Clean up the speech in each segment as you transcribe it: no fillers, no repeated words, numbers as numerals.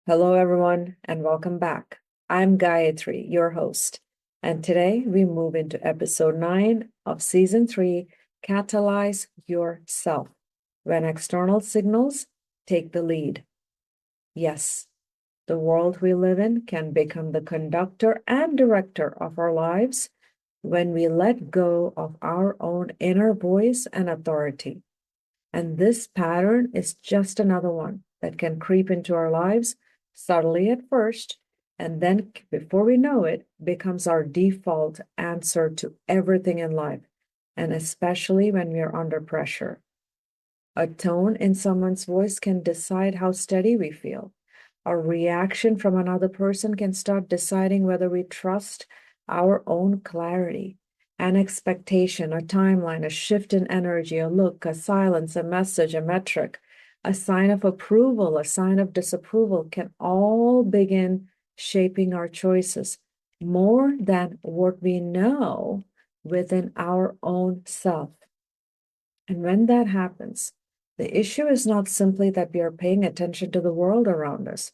Hello, everyone, and welcome back. I'm Gayatri, your host, and today we move into episode 9 of season 3, Catalyze Your Self, when external signals take the lead. Yes, the world we live in can become the conductor and director of our lives when we let go of our own inner voice and authority. And this pattern is just another one that can creep into our lives subtly at first, and then before we know it, becomes our default answer to everything in life, and especially when we are under pressure. A tone in someone's voice can decide how steady we feel. A reaction from another person can start deciding whether we trust our own clarity. An expectation, a timeline, a shift in energy, a look, a silence, a message, a metric, a sign of approval, a sign of disapproval can all begin shaping our choices more than what we know within our own self. And when that happens, the issue is not simply that we are paying attention to the world around us.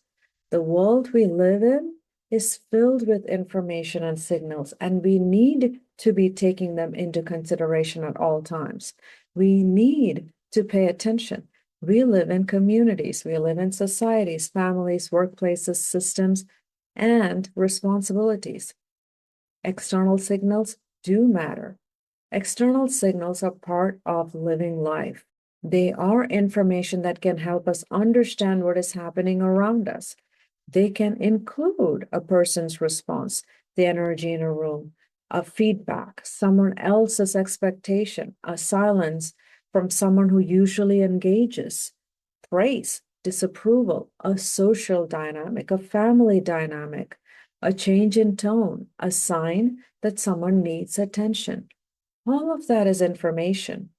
The world we live in is filled with information and signals, and we need to be taking them into consideration at all times. We need to pay attention. We live in communities, we live in societies, families, workplaces, systems, and responsibilities. External signals do matter. External signals are part of living life. They are information that can help us understand what is happening around us. They can include a person's response, the energy in a room, a feedback, someone else's expectation, a silence from someone who usually engages, praise, disapproval, a social dynamic, a family dynamic, a change in tone, a sign that someone needs attention. All of that is information.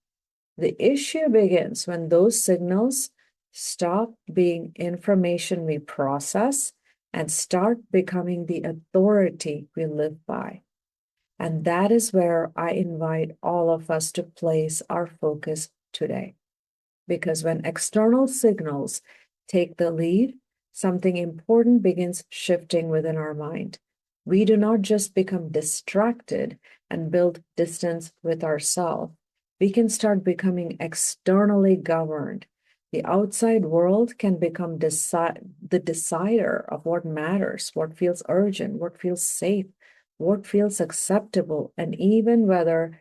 The issue begins when those signals stop being information we process and start becoming the authority we live by. And that is where I invite all of us to place our focus today. Because when external signals take the lead, something important begins shifting within our mind. We do not just become distracted and build distance with ourselves. We can start becoming externally governed. The outside world can become the decider of what matters, what feels urgent, what feels safe, what feels acceptable, and even whether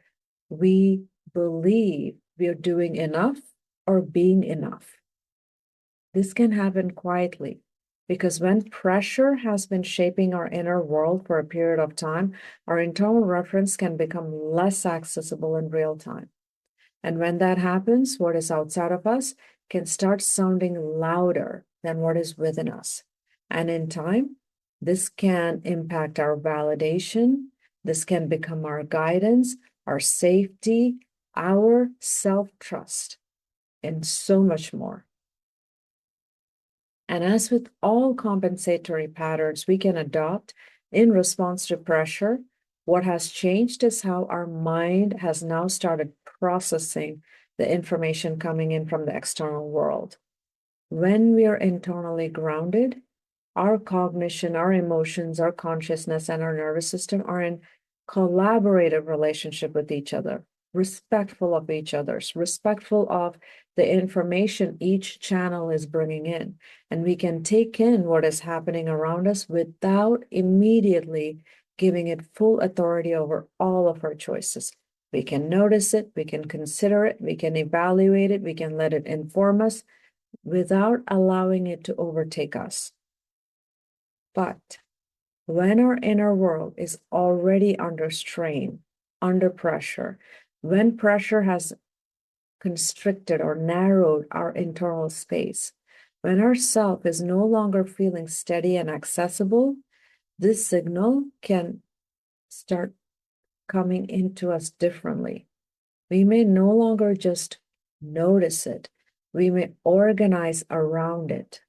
we believe we are doing enough or being enough. This can happen quietly because when pressure has been shaping our inner world for a period of time, our internal reference can become less accessible in real time. And when that happens, what is outside of us can start sounding louder than what is within us. And in time, this can impact our validation. This can become our guidance, our safety, our self-trust, and so much more. And as with all compensatory patterns we can adopt in response to pressure, what has changed is how our mind has now started processing the information coming in from the external world. When we are internally grounded, our cognition, our emotions, our consciousness, and our nervous system are in collaborative relationship with each other, respectful of each other's, respectful of the information each channel is bringing in. And we can take in what is happening around us without immediately giving it full authority over all of our choices. We can notice it, we can consider it, we can evaluate it, we can let it inform us without allowing it to overtake us. But when our inner world is already under strain, under pressure, when pressure has constricted or narrowed our internal space, when our self is no longer feeling steady and accessible, this signal can start coming into us differently. We may no longer just notice it, we may organize around it.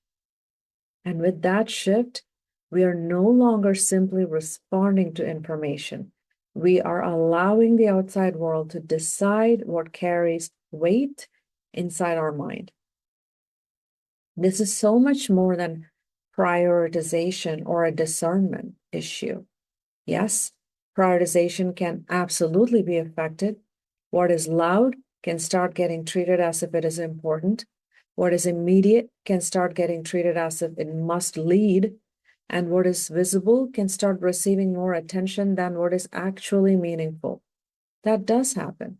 And with that shift, we are no longer simply responding to information. We are allowing the outside world to decide what carries weight inside our mind. This is so much more than prioritization or a discernment issue. Yes, prioritization can absolutely be affected. What is loud can start getting treated as if it is important. What is immediate can start getting treated as if it must lead. And what is visible can start receiving more attention than what is actually meaningful. That does happen.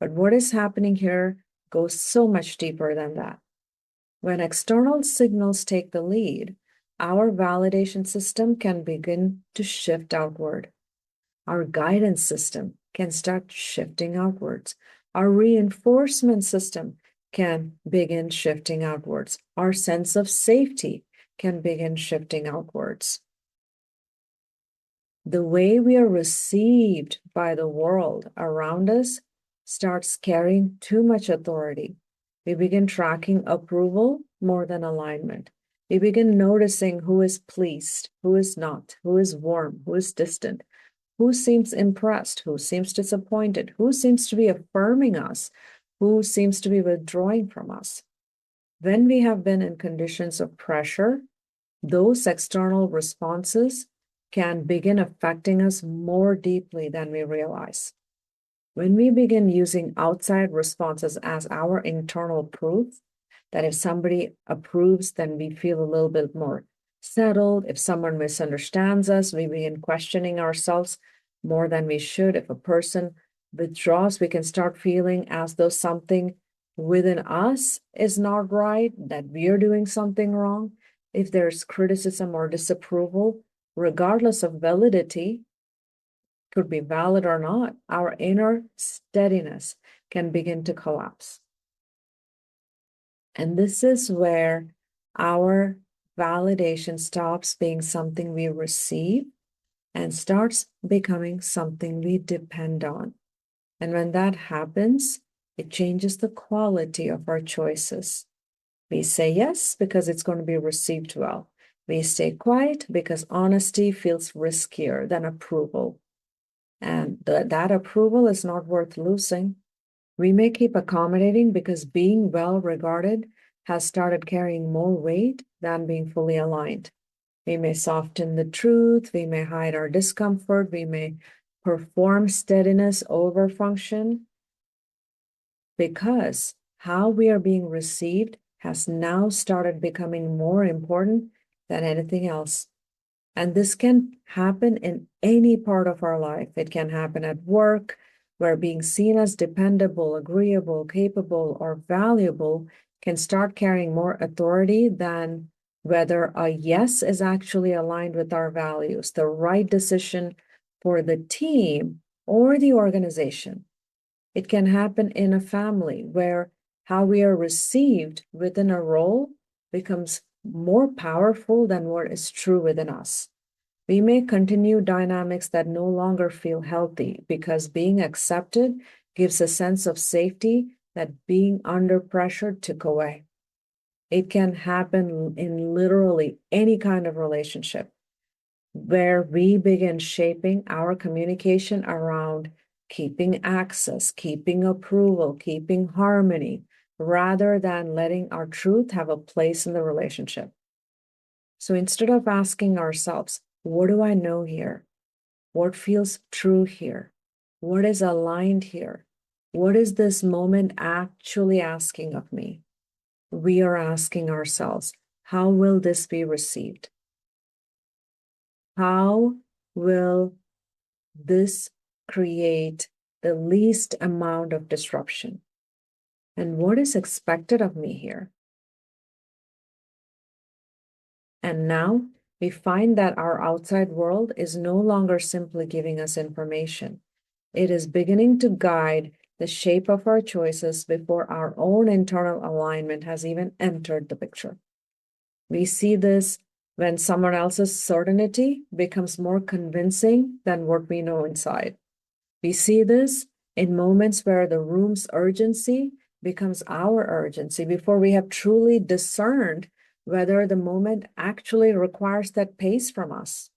But what is happening here goes so much deeper than that. When external signals take the lead, our validation system can begin to shift outward. Our guidance system can start shifting outwards. Our reinforcement system can begin shifting outwards. Our sense of safety can begin shifting outwards. The way we are received by the world around us starts carrying too much authority. We begin tracking approval more than alignment. We begin noticing who is pleased, who is not, who is warm, who is distant, who seems impressed, who seems disappointed, who seems to be affirming us, who seems to be withdrawing from us. When we have been in conditions of pressure, those external responses can begin affecting us more deeply than we realize. When we begin using outside responses as our internal proof, that if somebody approves, then we feel a little bit more settled. If someone misunderstands us, we begin questioning ourselves more than we should. If a person withdraws, we can start feeling as though something within us is not right, that we are doing something wrong. If there's criticism or disapproval, regardless of validity, could be valid or not, our inner steadiness can begin to collapse. And this is where our validation stops being something we receive and starts becoming something we depend on. And when that happens, it changes the quality of our choices. We say yes because it's going to be received well. We stay quiet because honesty feels riskier than approval. And that approval is not worth losing. We may keep accommodating because being well regarded has started carrying more weight than being fully aligned. We may soften the truth, we may hide our discomfort, we may perform steadiness over function, because how we are being received has now started becoming more important than anything else. And this can happen in any part of our life. It can happen at work, where being seen as dependable, agreeable, capable, or valuable can start carrying more authority than whether a yes is actually aligned with our values, the right decision for the team or the organization. It can happen in a family where how we are received within a role becomes more powerful than what is true within us. We may continue dynamics that no longer feel healthy because being accepted gives a sense of safety that being under pressure took away. It can happen in literally any kind of relationship where we begin shaping our communication around keeping access, keeping approval, keeping harmony, rather than letting our truth have a place in the relationship. So instead of asking ourselves, what do I know here? What feels true here? What is aligned here? What is this moment actually asking of me? We are asking ourselves, how will this be received? How will this create the least amount of disruption? And what is expected of me here? And now we find that our outside world is no longer simply giving us information. It is beginning to guide the shape of our choices before our own internal alignment has even entered the picture. We see this when someone else's certainty becomes more convincing than what we know inside. We see this in moments where the room's urgency becomes our urgency before we have truly discerned whether the moment actually requires that pace from us.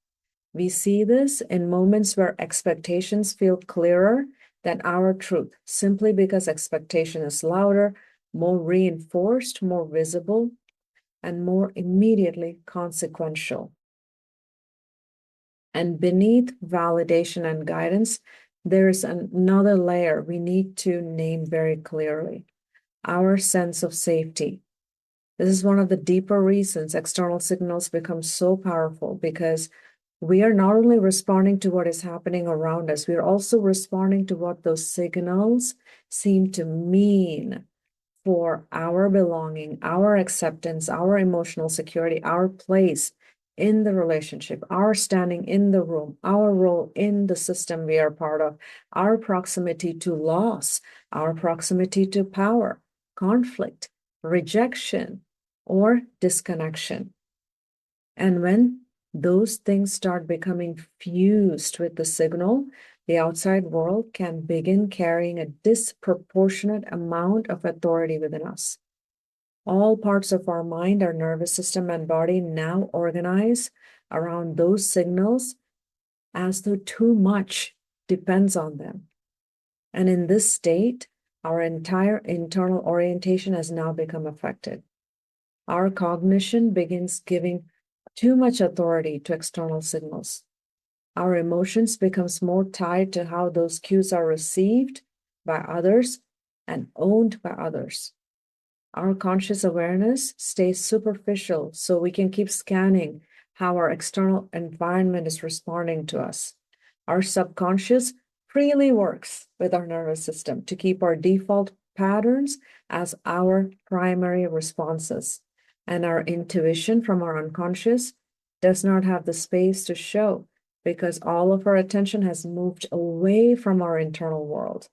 We see this in moments where expectations feel clearer than our truth, simply because expectation is louder, more reinforced, more visible. and more immediately consequential. And beneath validation and guidance, there's another layer we need to name very clearly: our sense of safety. This is one of the deeper reasons external signals become so powerful, because we are not only responding to what is happening around us, we are also responding to what those signals seem to mean for our belonging, our acceptance, our emotional security, our place in the relationship, our standing in the room, our role in the system we are part of, our proximity to loss, our proximity to power, conflict, rejection, or disconnection. And when those things start becoming fused with the signal, the outside world can begin carrying a disproportionate amount of authority within us. All parts of our mind, our nervous system, and body now organize around those signals as though too much depends on them. And in this state, our entire internal orientation has now become affected. Our cognition begins giving too much authority to external signals. Our emotions becomes more tied to how those cues are received by others and owned by others. Our conscious awareness stays superficial so we can keep scanning how our external environment is responding to us. Our subconscious freely works with our nervous system to keep our default patterns as our primary responses. And our intuition from our unconscious does not have the space to show, because all of our attention has moved away from our internal world.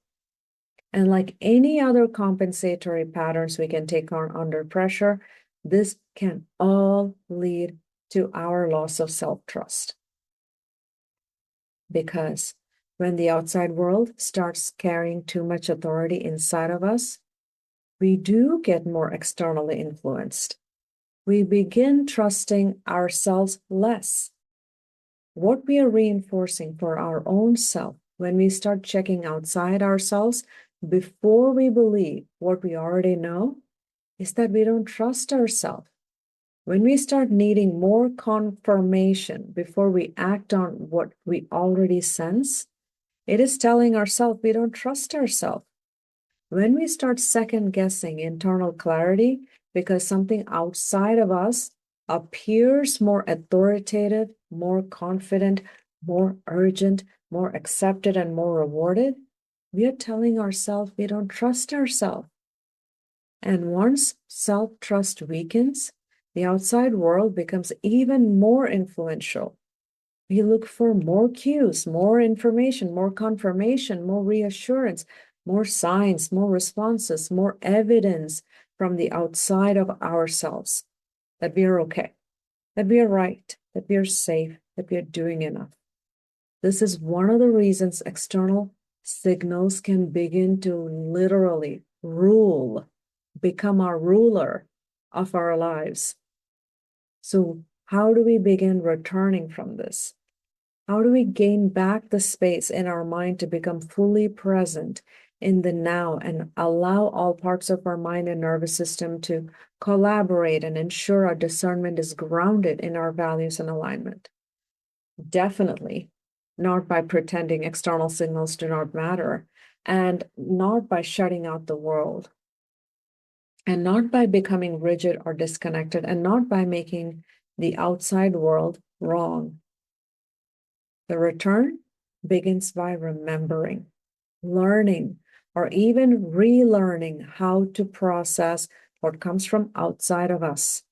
And like any other compensatory patterns we can take on under pressure, this can all lead to our loss of self-trust. Because when the outside world starts carrying too much authority inside of us, we do get more externally influenced. We begin trusting ourselves less. What we are reinforcing for our own self when we start checking outside ourselves before we believe what we already know is that we don't trust ourselves. When we start needing more confirmation before we act on what we already sense, it is telling ourselves we don't trust ourselves. When we start second guessing internal clarity because something outside of us appears more authoritative, more confident, more urgent, more accepted, and more rewarded, we are telling ourselves we don't trust ourselves. And once self-trust weakens, the outside world becomes even more influential. We look for more cues, more information, more confirmation, more reassurance, more signs, more responses, more evidence from the outside of ourselves that we are okay, that we are right, that we are safe, that we are doing enough. This is one of the reasons external signals can begin to literally rule, become our ruler of our lives. So how do we begin returning from this? How do we gain back the space in our mind to become fully present in the now and allow all parts of our mind and nervous system to collaborate and ensure our discernment is grounded in our values and alignment? Definitely not by pretending external signals do not matter, and not by shutting out the world, and not by becoming rigid or disconnected, and not by making the outside world wrong. The return begins by remembering, learning, or even relearning how to process what comes from outside of us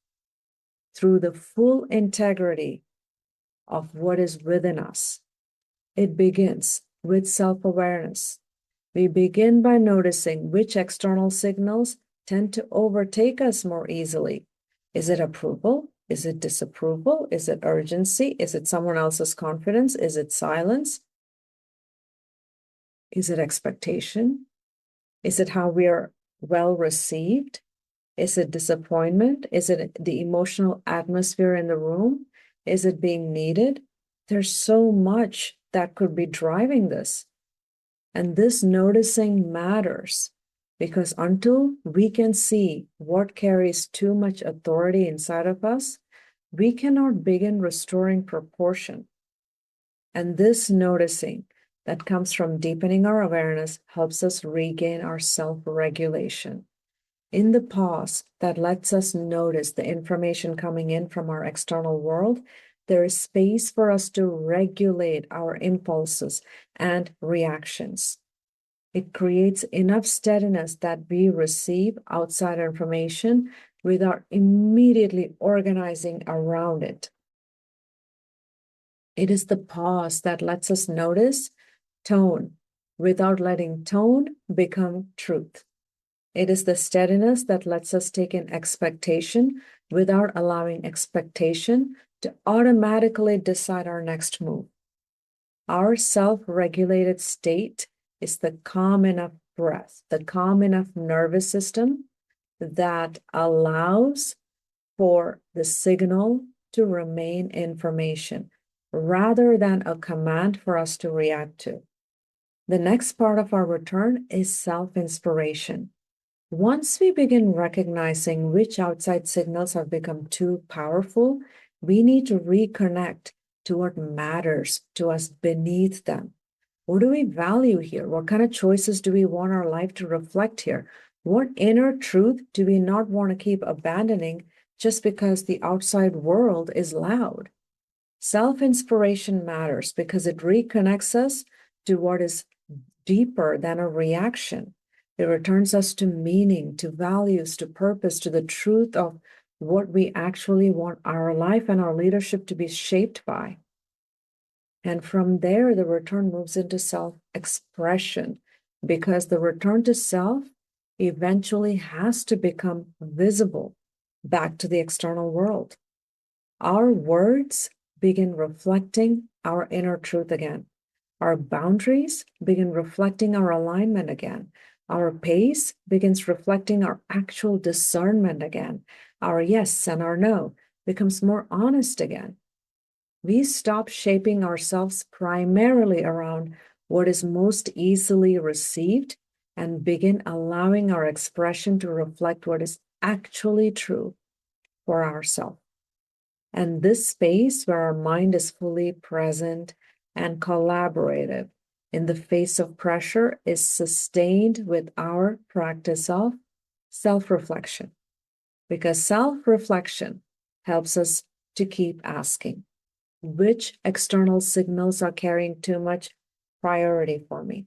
through the full integrity of what is within us. It begins with self-awareness. We begin by noticing which external signals tend to overtake us more easily. Is it approval? Is it disapproval? Is it urgency? Is it someone else's confidence? Is it silence? Is it expectation? Is it how we are well received? Is it disappointment? Is it the emotional atmosphere in the room? Is it being needed? There's so much that could be driving this. And this noticing matters Because until we can see what carries too much authority inside of us, we cannot begin restoring proportion. And this noticing that comes from deepening our awareness helps us regain our self-regulation. In the pause that lets us notice the information coming in from our external world, there is space for us to regulate our impulses and reactions. It creates enough steadiness that we receive outside information without immediately organizing around it. It is the pause that lets us notice tone without letting tone become truth. It is the steadiness that lets us take in expectation without allowing expectation to automatically decide our next move. Our self-regulated state is the calm enough breath, the calm enough nervous system that allows for the signal to remain information rather than a command for us to react to. The next part of our return is self-inspiration. Once we begin recognizing which outside signals have become too powerful, we need to reconnect to what matters to us beneath them. What do we value here? What kind of choices do we want our life to reflect here? What inner truth do we not want to keep abandoning just because the outside world is loud? Self-inspiration matters because it reconnects us to what is deeper than a reaction. It returns us to meaning, to values, to purpose, to the truth of what we actually want our life and our leadership to be shaped by. And from there, the return moves into self-expression, because the return to self eventually has to become visible back to the external world. Our words begin reflecting our inner truth again. Our boundaries begin reflecting our alignment again. Our pace begins reflecting our actual discernment again. Our yes and our no becomes more honest again. We stop shaping ourselves primarily around what is most easily received and begin allowing our expression to reflect what is actually true for ourselves. And this space where our mind is fully present and collaborative in the face of pressure is sustained with our practice of self-reflection, because self-reflection helps us to keep asking, which external signals are carrying too much priority for me?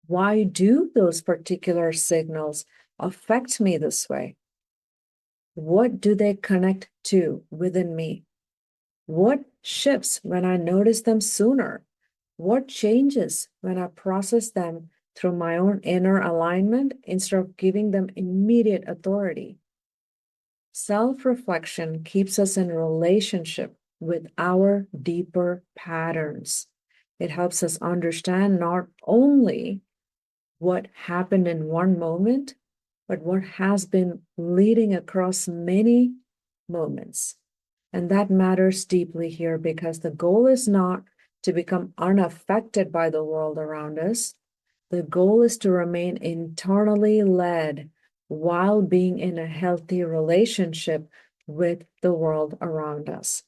Why do those particular signals affect me this way? What do they connect to within me? What shifts when I notice them sooner? What changes when I process them through my own inner alignment instead of giving them immediate authority? Self-reflection keeps us in relationship with our deeper patterns. It helps us understand not only what happened in one moment, but what has been leading across many moments. And that matters deeply here, because the goal is not to become unaffected by the world around us. The goal is to remain internally led while being in a healthy relationship with the world around us.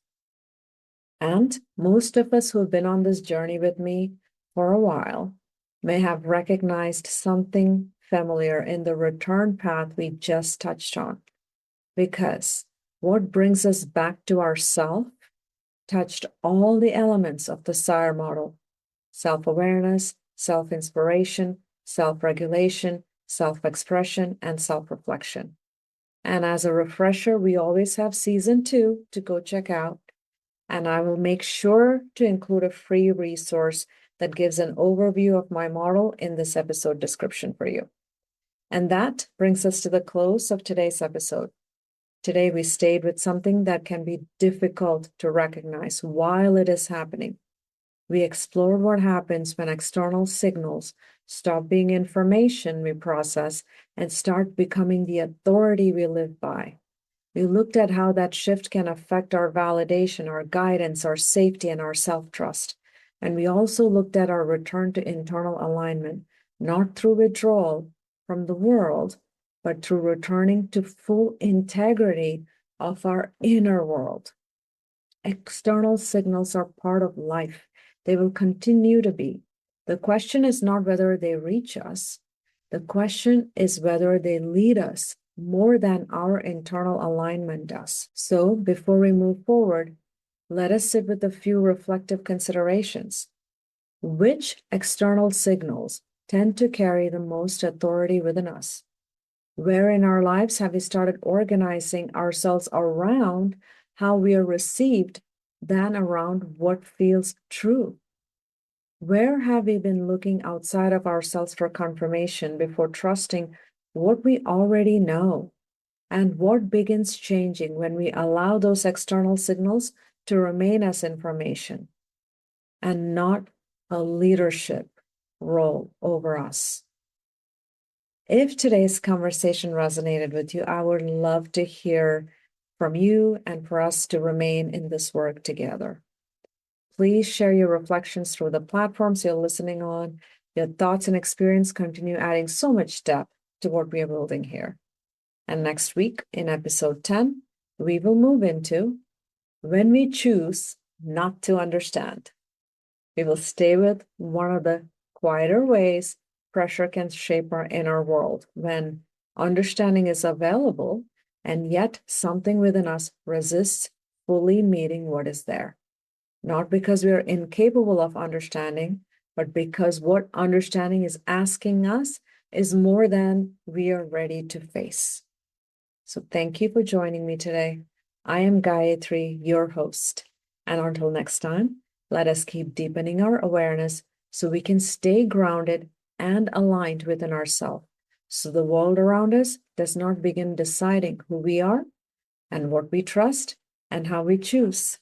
And most of us who have been on this journey with me for a while may have recognized something familiar in the return path we just touched on, because what brings us back to ourself touched all the elements of the SIRE model: self-awareness, self-inspiration, self-regulation, self-expression, and self-reflection. And as a refresher, we always have season 2 to go check out. And I will make sure to include a free resource that gives an overview of my model in this episode description for you. And that brings us to the close of today's episode. Today, we stayed with something that can be difficult to recognize while it is happening. We explored what happens when external signals stop being information we process and start becoming the authority we live by. We looked at how that shift can affect our validation, our guidance, our safety, and our self-trust. And we also looked at our return to internal alignment, not through withdrawal, from the world, but through returning to full integrity of our inner world. External signals are part of life. They will continue to be. The question is not whether they reach us. The question is whether they lead us more than our internal alignment does. So before we move forward, let us sit with a few reflective considerations. Which external signals tend to carry the most authority within us? Where in our lives have we started organizing ourselves around how we are received than around what feels true? Where have we been looking outside of ourselves for confirmation before trusting what we already know? And what begins changing when we allow those external signals to remain as information and not a leadership role over us? If today's conversation resonated with you, I would love to hear from you and for us to remain in this work together. Please share your reflections through the platforms you're listening on. Your thoughts and experience continue adding so much depth to what we are building here. And next week, in episode 10, we will move into when we choose not to understand. We will stay with one of the quieter ways pressure can shape our inner world when understanding is available and yet something within us resists fully meeting what is there. Not because we are incapable of understanding, but because what understanding is asking us is more than we are ready to face. So thank you for joining me today. I am Gayatri, your host. And until next time, let us keep deepening our awareness so we can stay grounded and aligned within ourselves, so the world around us does not begin deciding who we are and what we trust and how we choose.